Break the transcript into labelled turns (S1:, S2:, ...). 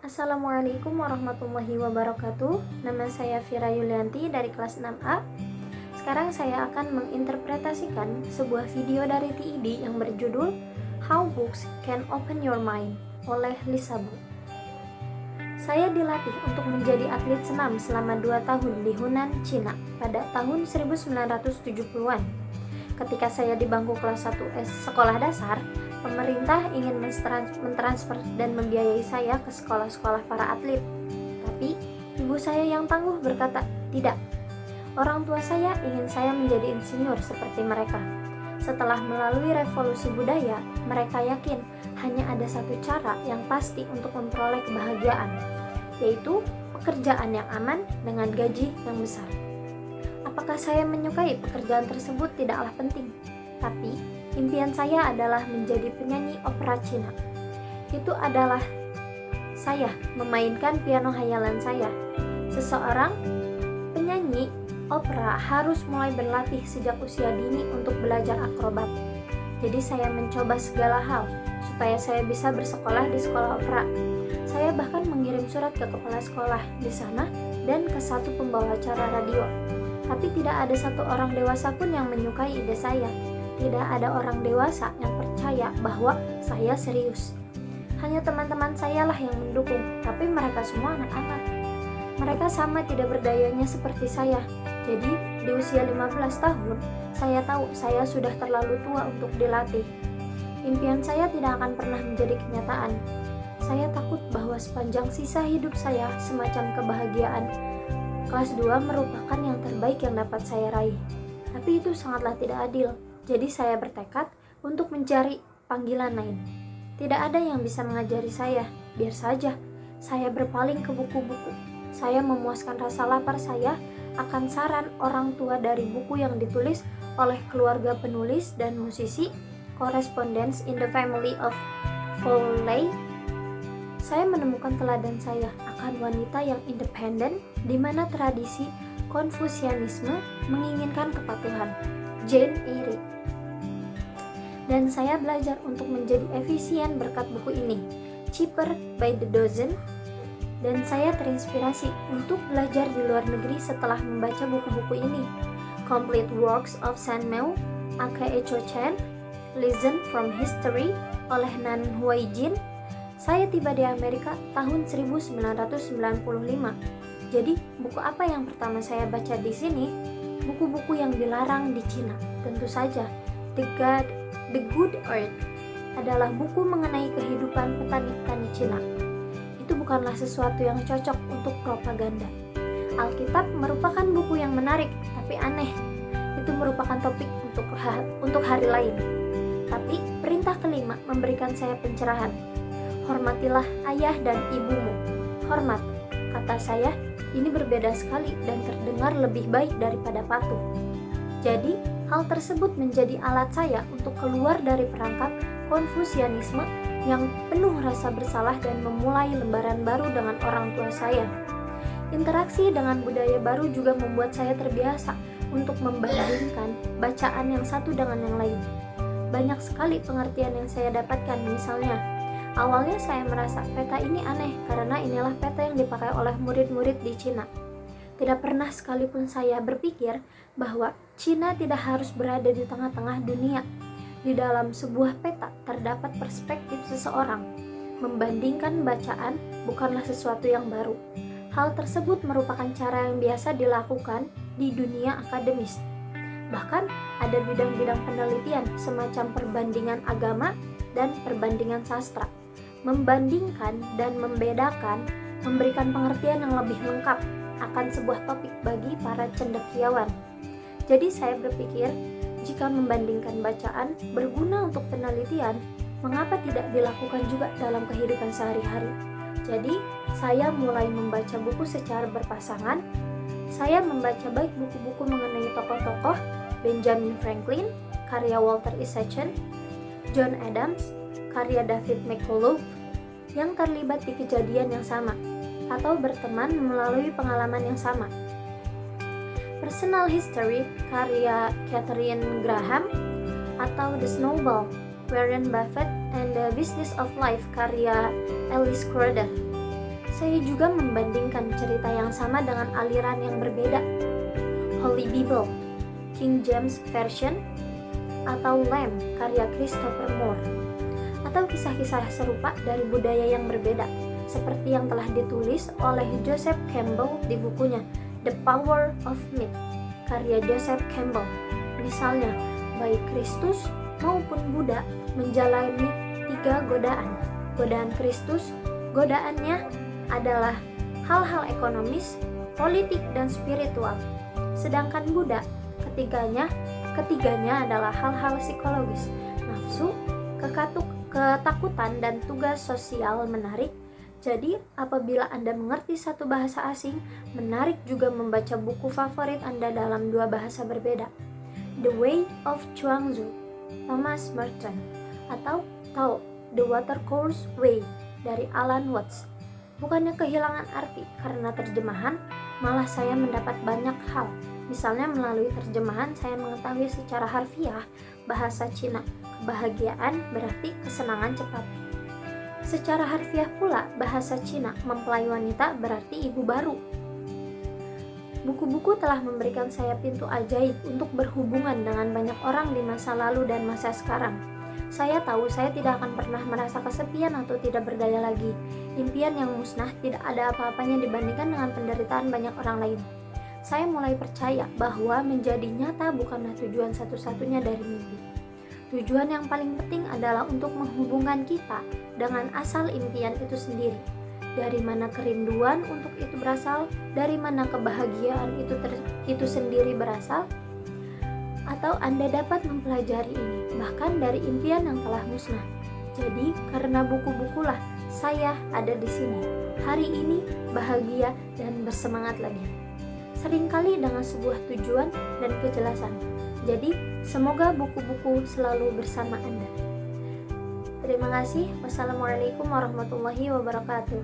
S1: Assalamualaikum warahmatullahi wabarakatuh. Nama saya Vira Yulianti dari kelas 6A. Sekarang saya akan menginterpretasikan sebuah video dari TID yang berjudul How Books Can Open Your Mind oleh Lisa Bu. Saya dilatih untuk menjadi atlet senam selama 2 tahun di Hunan, Cina pada tahun 1970-an. Ketika saya di bangku kelas 1 sekolah dasar, pemerintah ingin mentransfer dan membiayai saya ke sekolah-sekolah para atlet. Tapi, ibu saya yang tangguh berkata, tidak. Orang tua saya ingin saya menjadi insinyur seperti mereka. Setelah melalui revolusi budaya, mereka yakin hanya ada satu cara yang pasti untuk memperoleh kebahagiaan, yaitu pekerjaan yang aman dengan gaji yang besar. Apakah saya menyukai pekerjaan tersebut tidaklah penting, tapi impian saya adalah menjadi penyanyi opera Cina. Itu adalah saya memainkan piano hayalan saya. Seseorang penyanyi opera harus mulai berlatih sejak usia dini untuk belajar akrobat. Jadi saya mencoba segala hal supaya saya bisa bersekolah di sekolah opera. Saya bahkan mengirim surat ke kepala sekolah di sana dan ke satu pembawa acara radio. Tapi tidak ada satu orang dewasa pun yang menyukai ide saya. Tidak ada orang dewasa yang percaya bahwa saya serius. Hanya teman-teman saya lah yang mendukung, tapi mereka semua anak-anak. Mereka sama tidak berdayanya seperti saya. Jadi, di usia 15 tahun, saya tahu saya sudah terlalu tua untuk dilatih. Impian saya tidak akan pernah menjadi kenyataan. Saya takut bahwa sepanjang sisa hidup saya semacam kebahagiaan. Kelas 2 merupakan yang terbaik yang dapat saya raih. Tapi itu sangatlah tidak adil. Jadi saya bertekad untuk mencari panggilan lain. Tidak ada yang bisa mengajari saya. Biar saja, saya berpaling ke buku-buku. Saya memuaskan rasa lapar saya akan saran orang tua dari buku yang ditulis oleh keluarga penulis dan musisi Correspondence in the Family of Foley. Saya menemukan teladan saya akan wanita yang independen di mana tradisi Konfusianisme menginginkan kepatuhan, Jane Eyre. Dan saya belajar untuk menjadi efisien berkat buku ini, Cheaper by the Dozen. Dan saya terinspirasi untuk belajar di luar negeri setelah membaca buku-buku ini, Complete Works of San Meo, aka Cho Chen, Lesson from History oleh Nan Huai Jin. Saya tiba di Amerika tahun 1995. Jadi, buku apa yang pertama saya baca di sini? Buku-buku yang dilarang di Cina. Tentu saja, The Good Earth adalah buku mengenai kehidupan petani-petani Cina. Itu bukanlah sesuatu yang cocok untuk propaganda. Alkitab merupakan buku yang menarik, tapi aneh. Itu merupakan topik untuk hari lain. Tapi, perintah kelima memberikan saya pencerahan. Hormatilah ayah dan ibumu. Hormat, kata saya, ini berbeda sekali dan terdengar lebih baik daripada patuh. Jadi, hal tersebut menjadi alat saya untuk keluar dari perangkap Konfusianisme yang penuh rasa bersalah dan memulai lembaran baru dengan orang tua saya. Interaksi dengan budaya baru juga membuat saya terbiasa untuk membandingkan bacaan yang satu dengan yang lain. Banyak sekali pengertian yang saya dapatkan, misalnya, awalnya saya merasa peta ini aneh karena inilah peta yang dipakai oleh murid-murid di Cina. Tidak pernah sekalipun saya berpikir bahwa Cina tidak harus berada di tengah-tengah dunia. Di dalam sebuah peta terdapat perspektif seseorang. Membandingkan bacaan bukanlah sesuatu yang baru. Hal tersebut merupakan cara yang biasa dilakukan di dunia akademis. Bahkan ada bidang-bidang penelitian semacam perbandingan agama dan perbandingan sastra. Membandingkan dan membedakan memberikan pengertian yang lebih lengkap akan sebuah topik bagi para cendekiawan. Jadi saya berpikir, jika membandingkan bacaan berguna untuk penelitian, mengapa tidak dilakukan juga dalam kehidupan sehari-hari? Jadi, saya mulai membaca buku secara berpasangan. Saya membaca baik buku-buku mengenai tokoh-tokoh Benjamin Franklin, karya Walter Isaacson, John Adams, karya David McCullough, yang terlibat di kejadian yang sama, atau berteman melalui pengalaman yang sama. Personal History, karya Catherine Graham, atau The Snowball, Warren Buffett and the Business of Life, karya Alice Crowder. Saya juga membandingkan cerita yang sama dengan aliran yang berbeda. Holy Bible, King James Version, atau Lamb karya Christopher Moore, atau kisah-kisah serupa dari budaya yang berbeda, seperti yang telah ditulis oleh Joseph Campbell di bukunya The Power of Myth karya Joseph Campbell. Misalnya, baik Kristus maupun Buddha menjalani 3 godaan. Godaan Kristus, godaannya adalah hal-hal ekonomis, politik, dan spiritual. Sedangkan Buddha, ketiganya adalah hal-hal psikologis, nafsu, ketakutan, dan tugas sosial menarik. Jadi, apabila Anda mengerti satu bahasa asing, menarik juga membaca buku favorit Anda dalam 2 bahasa berbeda. The Way of Chuang-Tzu, Thomas Merton, atau Tao, The Watercourse Way, dari Alan Watts. Bukannya kehilangan arti karena terjemahan, malah saya mendapat banyak hal. Misalnya melalui terjemahan saya mengetahui secara harfiah bahasa Cina, kebahagiaan berarti kesenangan cepat. Secara harfiah pula bahasa Cina, mempelai wanita berarti ibu baru. Buku-buku telah memberikan saya pintu ajaib untuk berhubungan dengan banyak orang di masa lalu dan masa sekarang. Saya tahu saya tidak akan pernah merasa kesepian atau tidak berdaya lagi. Impian yang musnah tidak ada apa-apanya dibandingkan dengan penderitaan banyak orang lain. Saya mulai percaya bahwa menjadi nyata bukanlah tujuan satu-satunya dari mimpi. Tujuan yang paling penting adalah untuk menghubungkan kita dengan asal impian itu sendiri. Dari mana kerinduan untuk itu berasal, dari mana kebahagiaan itu sendiri berasal, atau Anda dapat mempelajari ini bahkan dari impian yang telah musnah. Jadi, karena buku-bukulah saya ada di sini hari ini, bahagia dan bersemangat lagi. Seringkali dengan sebuah tujuan dan kejelasan. Jadi, semoga buku-buku selalu bersama Anda. Terima kasih. Wassalamualaikum warahmatullahi wabarakatuh.